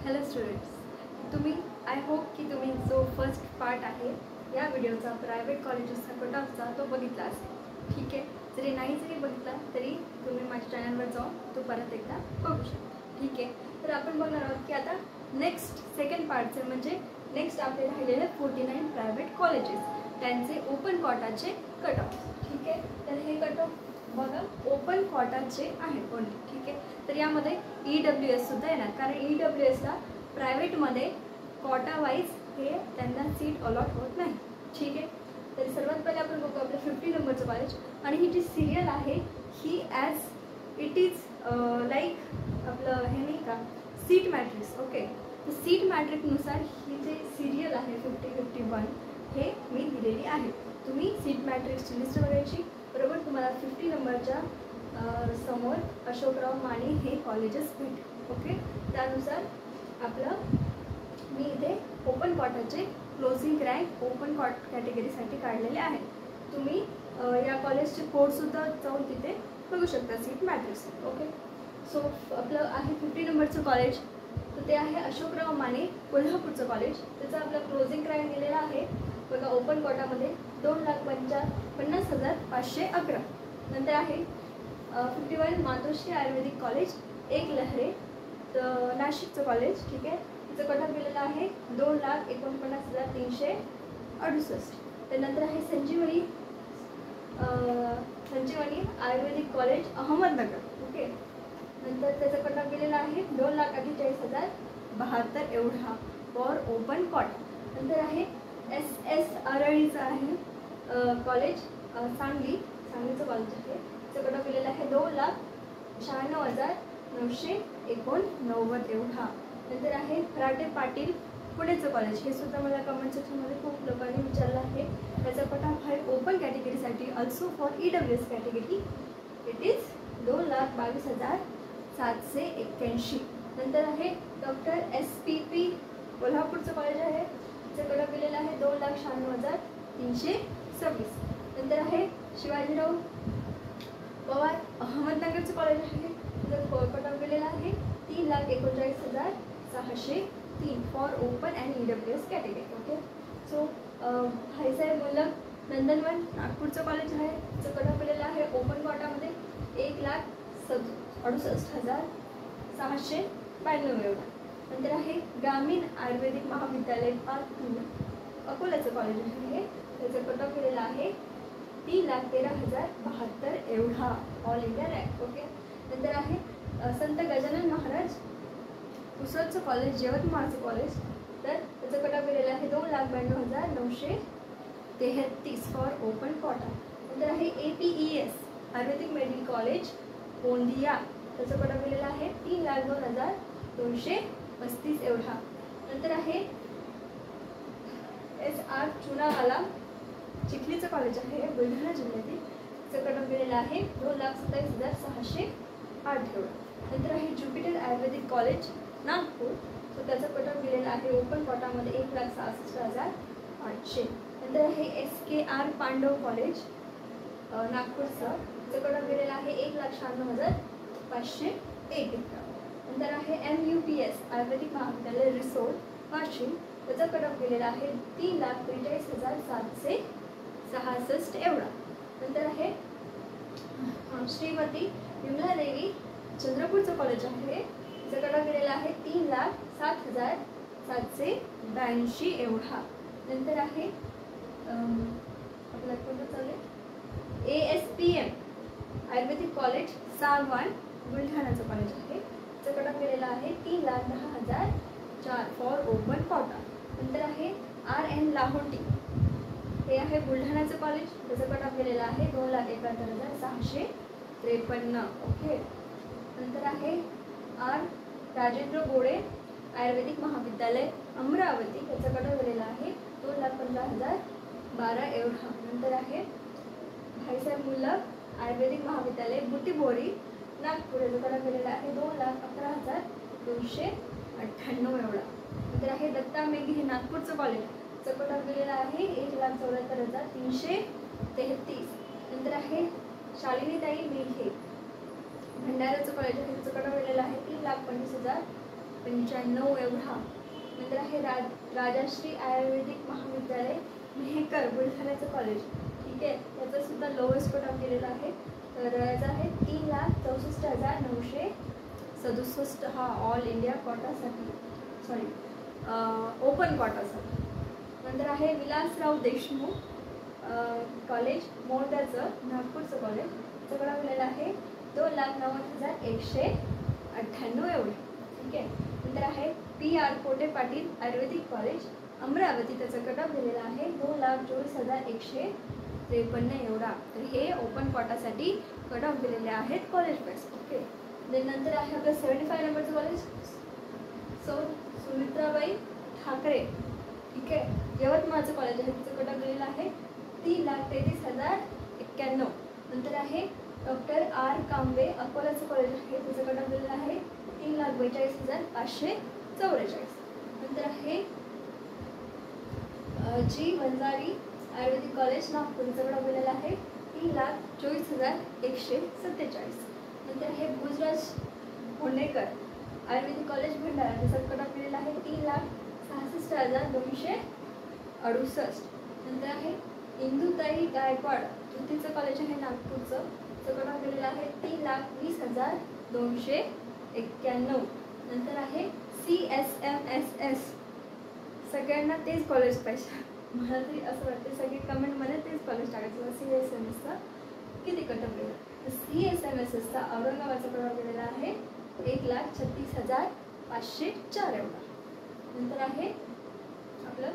Hello students, I hope की तुम्ही जो फर्स्ट पार्ट आहे या व्हिडिओचा प्रायव्हेट कॉलेजेसचा कटऑफचा तो बघितला असेल. ठीक आहे, जरी बघितला तरी तुम्ही माझ्या चॅनलवर जाऊन तो परत एकदा बघू शकता. ठीक आहे, तर आपण बघणार आहोत की आता नेक्स्ट सेकंड पार्टचे म्हणजे नेक्स्ट आपले राहिलेले 49 प्रायव्हेट कॉलेजेस त्यांचे ओपन कोटाचे कटऑफ. ठीक आहे, तर हे कटऑफ बघा ओपन कोटाचे आहेत ओनली. ठीक आहे, तर यामध्ये EWS सुद्धा येणार, कारण EWSला प्रायव्हेटमध्ये कोटा वाईज हे त्यांना सीट अलॉट होत नाही. ठीक आहे, तर सर्वात पहिले आपण बघू आपलं 50 नंबरचं कॉलेज. आणि ही जी सिरियल आहे ही ॲज इट इज लाईक आपलं हे नाही का सीट मॅट्रिक्स. ओके, तर सीट मॅट्रिकनुसार ही जे सिरियल आहे 50-51 हे मी दिलेली आहे. तुम्ही सीट मॅट्रिक्सची लिस्ट बघायची. बरोबर, तुम्हाला 50 नंबरच्या समोर अशोकराव माने हे कॉलेजेस भेटेल. ओके, त्यानुसार आपलं मी इथे ओपन कोटाचे क्लोजिंग रँक ओपन कोट कॅटेगरीसाठी काढलेले आहेत. तुम्ही या कॉलेजचे कोडसुद्धा जाऊन तिथे बघू शकता सीट मॅट्रिक्स. ओके, सो आपलं आहे 50 नंबरचं कॉलेज, तर ते आहे अशोकराव माने कोल्हापूरचं कॉलेज. त्याचा आपला क्लोजिंग रँक दिलेला आहे बघा ओपन कोटामध्ये 2,50,511. नंतर आहे 51 मातोश्री आयुर्वेदिक कॉलेज एकलहरे नाशिकचं कॉलेज. ठीक आहे, तिचं कटऑफ दिलेलं आहे 2,49,368. त्यानंतर आहे संजीवनी आयुर्वेदिक कॉलेज अहमदनगर. ओके, नंतर त्याचं कटऑफ दिलेलं आहे 2,48,072 एवढा फॉर ओपन कोटा. नंतर आहे SS आरळीचं आहे कॉलेज सांगलीचं कॉलेज आहे. त्याचं कटऑफ दिलेलं आहे 2,96,989 एवढा. नंतर आहे फराटे पाटील पुणेचं कॉलेज. हे सुद्धा मला कमेंट सेक्शनमध्ये खूप लोकांनी विचारलं आहे. त्याचा कटऑफ आहे ओपन कॅटेगरीसाठी also for EWS category it is 2,22,781. नंतर आहे डॉक्टर SPP कोल्हापूरचं कॉलेज आहे. त्याचं कटऑफ दिलेलं आहे 2,96,326. नंतर आहे शिवाजीराव पवार अहमदनगरचं कॉलेज आहे. त्याचं कटऑफ दिलेलं आहे 3,39,603 for open and EWS category. Okay, so Bhaisaheb Mulak Nandanvan नागपूरचं कॉलेज आहे. त्याचं कटऑफ दिलेलं आहे ओपन कोटामध्ये 1,67,692 एवढा. नंतर आहे ग्रामीण आयुर्वेदिक महाविद्यालय पातूर अकोल्याचं कॉलेज आहे. त्याचं कटऑफ दिलेलं आहे 3,13,072 एवढा ऑल इंडिया रँक. ओके, नंतर आहे संत गजानन महाराज पुसदचं कॉलेज यवतमाळचं कॉलेज. तर त्याचं कटऑफ दिलेलं आहे 2,92,933 फॉर ओपन कोटा. नंतर आहे APES आयुर्वेदिक मेडिकल कॉलेज गोंदिया. त्याचं कटऑफ दिलेलं आहे 3,02,235 एवढा. नंतर आहे SR चुनावाला चिखलीचं कॉलेज आहे बुलढाणा जिल्ह्यातील. त्याचं कटऑफ दिलेलं आहे 2,27,608 एवढा. नंतर आहे ज्युपिटर आयुर्वेदिक कॉलेज नागपूर. तर त्याचं कटऑफ दिलेलं आहे ओपन कोटामध्ये 1,66,800. नंतर आहे SKR पांडव कॉलेज नागपूरचं. त्याचं कटऑफ दिलेलं आहे 1,96,501. नंतर आहे MUPS आयुर्वेदिक महाविद्यालय रिसोड वाशिम. त्याचा कटऑफ दिलेला आहे 3,43,766 एवढा. नंतर आहे श्रीमती विमला देवी चंद्रपूरचं कॉलेज आहे. त्याचा कटऑफ दिलेला आहे 3,07,782 एवढा. नंतर आहे आपलं कोणतं चालू आहे ASPM आयुर्वेदिक कॉलेज सागवान बुलढाणाचं कॉलेज आहे. त्याचं कटऑफ दिलेला आहे 3,10,004 फॉर ओपन कोटा. नंतर आहे RN लाहोटी हे आहे बुलढाणाचं कॉलेज. त्याचं कटऑफ दिलेलं आहे 2,71,653. ओके, नंतर आहे R राजेंद्र गोळे आयुर्वेदिक महाविद्यालय अमरावती. त्याचं कटऑफ दिलेलं आहे 2,15,012 एवढा. नंतर आहे भाईसाहेब मुल्लक आयुर्वेदिक महाविद्यालय बुटीबोरी नागपूर. याचं कटऑफ दिलेलं आहे 2,11,298 एवढा. नंतर आहे दत्ता मेघे हे नागपूरचं कॉलेज. त्याचं कटऑफ दिलेलं आहे 1,74,333. नंतर आहे शालिनीताई मेघे भंडाऱ्याचं कॉलेज आहे. त्याचं कटऑफ दिलेलं आहे 3,25,000 95 एवढा. नंतर आहे राजाश्री आयुर्वेदिक महाविद्यालय मेहकर बुलढाण्याचं कॉलेज. ठीक आहे, याचा सुद्धा लोएस्ट कट ऑफ केलेला आहे. तर याचा आहे 3,64,967. हा ऑल इंडिया कोटासाठी, सॉरी ओपन कोटासाठी. नंतर आहे विलासराव देशमुख कॉलेज मोर्ध्याचं, नागपूरचं कॉलेज. त्याचा कट ऑफ केलेला आहे 2,90,198 एवढे. ठीक आहे. नंतर आहे PR कोटे पाटील आयुर्वेदिक कॉलेज अमरावती. त्याचा कट ऑफ दिलेला आहे 2,24,153 एवढा. तर हे ओपन कोटासाठी कट ऑफ दिलेले आहेत कॉलेज वाईज. ओके. नंतर आहे आपलं 75 नंबरचं कॉलेज सुमित्राबाई ठाकरे. ठीक आहे, यवतमाळचं कॉलेज आहे. त्याचं कट ऑफ दिलेलं आहे 3,33,091. नंतर आहे डॉक्टर R कांबे अकोलाचं कॉलेज आहे. त्याचं कट ऑफ दिलेलं आहे 3,42,544. नंतर आहे G वंजारी आयुर्वेदिक कॉलेज नागपूर. त्याचं कट ऑफ दिलेलं आहे 3,24,147. नंतर आहे भुजराज पुणेकर आयुर्वेदिक कॉलेज भंडारा. त्याचा कट ऑफ दिलेला आहे 3,66,268. नंतर आहे इंदुताई गायकवाड ज्योतीचं कॉलेज आहे नागपूरचं. त्याचं कट ऑफ दिलेलं आहे 3,20,291. नंतर आहे CSMSS. सगळ्यांना तेच कॉलेज पाहिजे, मला तरी असं वाटतं. सगळे कमेंटमध्ये तेच कॉलेज टाकायचं. CSMSचा किती कट ऑफ गेला? तर CSMSSचा औरंगाबादचा कट ऑफ गेलेला आहे 1,36,504 एवढा. नंतर आहे आपलं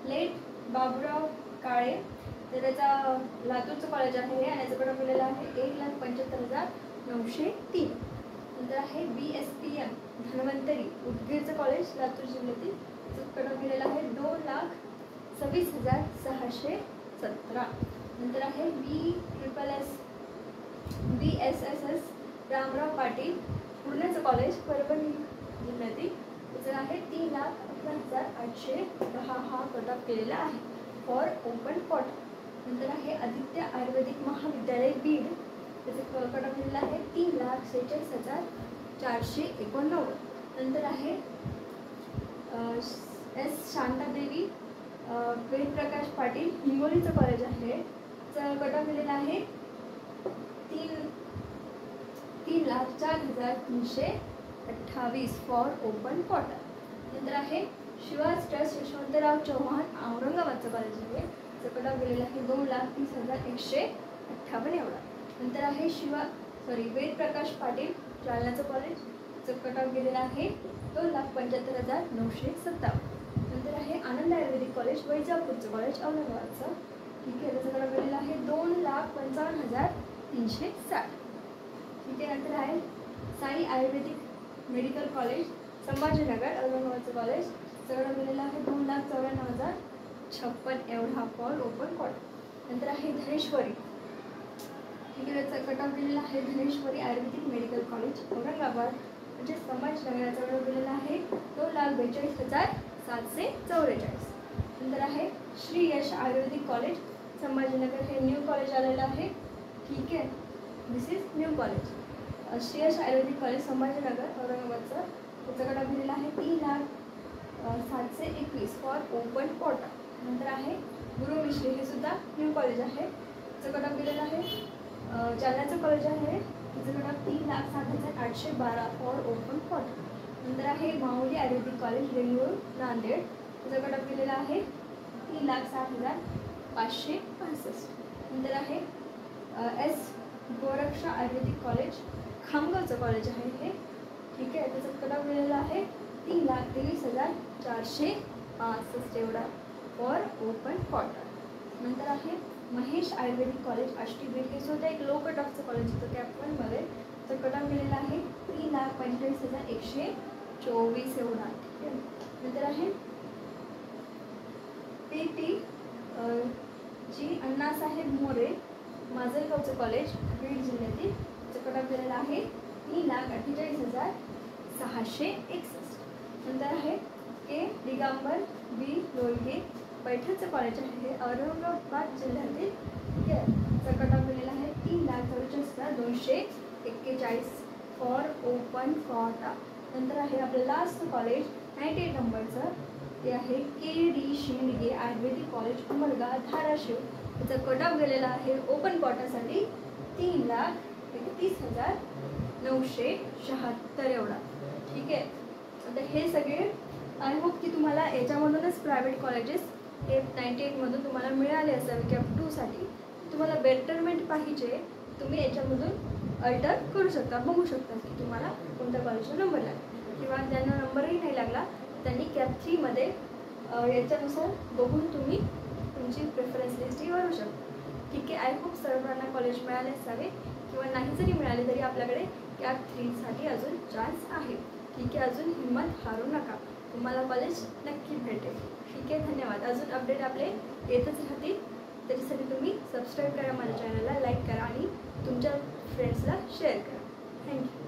लेट बाबूराव काळे. तर त्याचा लातूरचं कॉलेज आहे आणि याचं कट ऑफ गेलेला आहे 1,75,903. नंतर आहे BSPM धन्वंतरी उदगीरचं कॉलेज लातूर जिल्ह्यातील. त्याचं कट ऑफ गेलेला आहे 2,26,617. नंतर आहे BSSS रामराव पाटील पुण्याचं कॉलेज परभणी जिल्ह्यातील. त्याचं आहे 3,11,810 हा कट ऑफ केलेला आहे फॉर ओपन कोटा. नंतर आहे आदित्य आयुर्वेदिक महाविद्यालय बीड. त्याचं कट ऑफ केलेलं आहे 3,46,489. नंतर आहे S शांतादेवी वेदप्रकाश पाटील हिंगोलीचं कॉलेज आहे. त्याचं कट ऑफ केलेलं आहे 3,04,328 फॉर ओपन कोटा. नंतर आहे शिवाज ट्रस्ट यशवंतराव चव्हाण औरंगाबादचं कॉलेज आहे. त्याचं कट ऑफ गेलेलं आहे 2,30,158 एवढा. नंतर आहे वेदप्रकाश पाटील जालन्याचं कॉलेज. त्याचं कट ऑफ गेलेलं आहे 2,75,957. नंतर आहे आनंद आयुर्वेदिक कॉलेज वैजापूरचं कॉलेज औरंगाबादचं. ठीक आहे, त्याचं कट ऑफ गेलेलं आहे 2,55,360. ठीक आहे. नंतर आहे साई आयुर्वेदिक मेडिकल कॉलेज संभाजीनगर औरंगाबादचं कॉलेज. त्याचं गेलेलं आहे 2,94,056 एवढा फॉर ओपन कोटा. नंतर आहे धनेश्वरी. ठीक आहे, त्याचा कट ऑफ गेलेला आहे धनेश्वरी आयुर्वेदिक मेडिकल कॉलेज औरंगाबाद म्हणजे संभाजीनगर. याचा कट ऑफ गेलेला आहे 2,42,744. नंतर आहे श्री यश आयुर्वेदिक कॉलेज संभाजीनगर. हे न्यू कॉलेज आलेलं आहे. ठीक आहे, this is new college. Shri Yash Ayurvedic college Sambhajinagar औरंगाबादचं. त्याचा कट ऑफ गेलेला आहे 3,07,21 फॉर ओपन कोटा. नंतर आहे गुरु मिश्री. हे सुद्धा न्यू कॉलेज आहे. त्याचं कट ऑफ गेलेलं आहे जालन्याचं कॉलेज आहे. त्याचं cut off 3,07,812 for open quota. नंतर आहे माऊली आयुर्वेदिक कॉलेज बेंगळूर नांदेड. त्याचं कट ऑफ गेलेला आहे 3,07,565. नंतर आहे S गोरक्षा आयुर्वेदिक कॉलेज खामगावचं कॉलेज आहे हे. ठीक आहे, त्याचं कट ऑफ गेलेलं आहे 3,23,465 एवढा फॉर ओपन कोटा. नंतर आहे महेश आयुर्वेदिक कॉलेज आष्टी बीड. हे सुद्धा एक लो कट ऑफचं कॉलेज होतं कॅप 1मध्ये. तर कट ऑफ गेलेला आहे 3,45,124 एवढा. ठीक आहे. नंतर आहे PT जी अण्णासाहेब मोरे माजलगावचं कॉलेज बीड जिल्ह्यातील. त्याचं कट ऑफ गेलेला आहे 3,48,661. नंतर आहे के दिगंबर बी लोळगे पैठणचं कॉलेज आहे औरंगाबाद जिल्ह्यातील. ठीक आहे, त्याचा कट ऑफ गेलेला आहे 3,44,241 फॉर ओपन कोटा. नंतर आहे आपलं लास्ट कॉलेज 98 नंबरचं, ते आहे KD शिंदे आयुर्वेदिक कॉलेज उमरगा धाराशिव. त्याचा कट ऑफ गेलेला आहे ओपन कोटासाठी 3,31,976 एवढा. ठीक आहे. आता हे सगळे आय होप की तुम्हाला याच्यामधूनच प्रायव्हेट कॉलेजेस हे 98मधून तुम्हाला मिळाले असावे कॅप 2साठी. तुम्हाला बेटरमेंट पाहिजे तुम्ही याच्यामधून अल्टर करू शकता, बघू शकता की तुम्हाला कोणत्या कॉलेजचा नंबर लागला, किंवा ज्यांना नंबरही नाही लागला त्यांनी कॅप 3मध्ये याच्यानुसार बघून तुम्ही तुमची प्रेफरन्स लिस्टही वाढवू शकता. ठीक आहे. आय होप सर्वांना कॉलेज मिळाले असावे, किंवा नाही जरी मिळाले तरी आपल्याकडे कॅप 3साठी अजून चान्स आहे. ठीक आहे. अजून हिंमत हारू नका, तुम्हाला कॉलेज नक्की भेटेल. ठीक आहे. धन्यवाद. अजून अपडेट आपले येतच राहतील. त्याच्यासाठी तुम्ही सबस्क्राईब करा माझ्या चॅनलला, लाईक करा आणि तुमच्या फ्रेंड्सला शेअर करा. थँक्यू.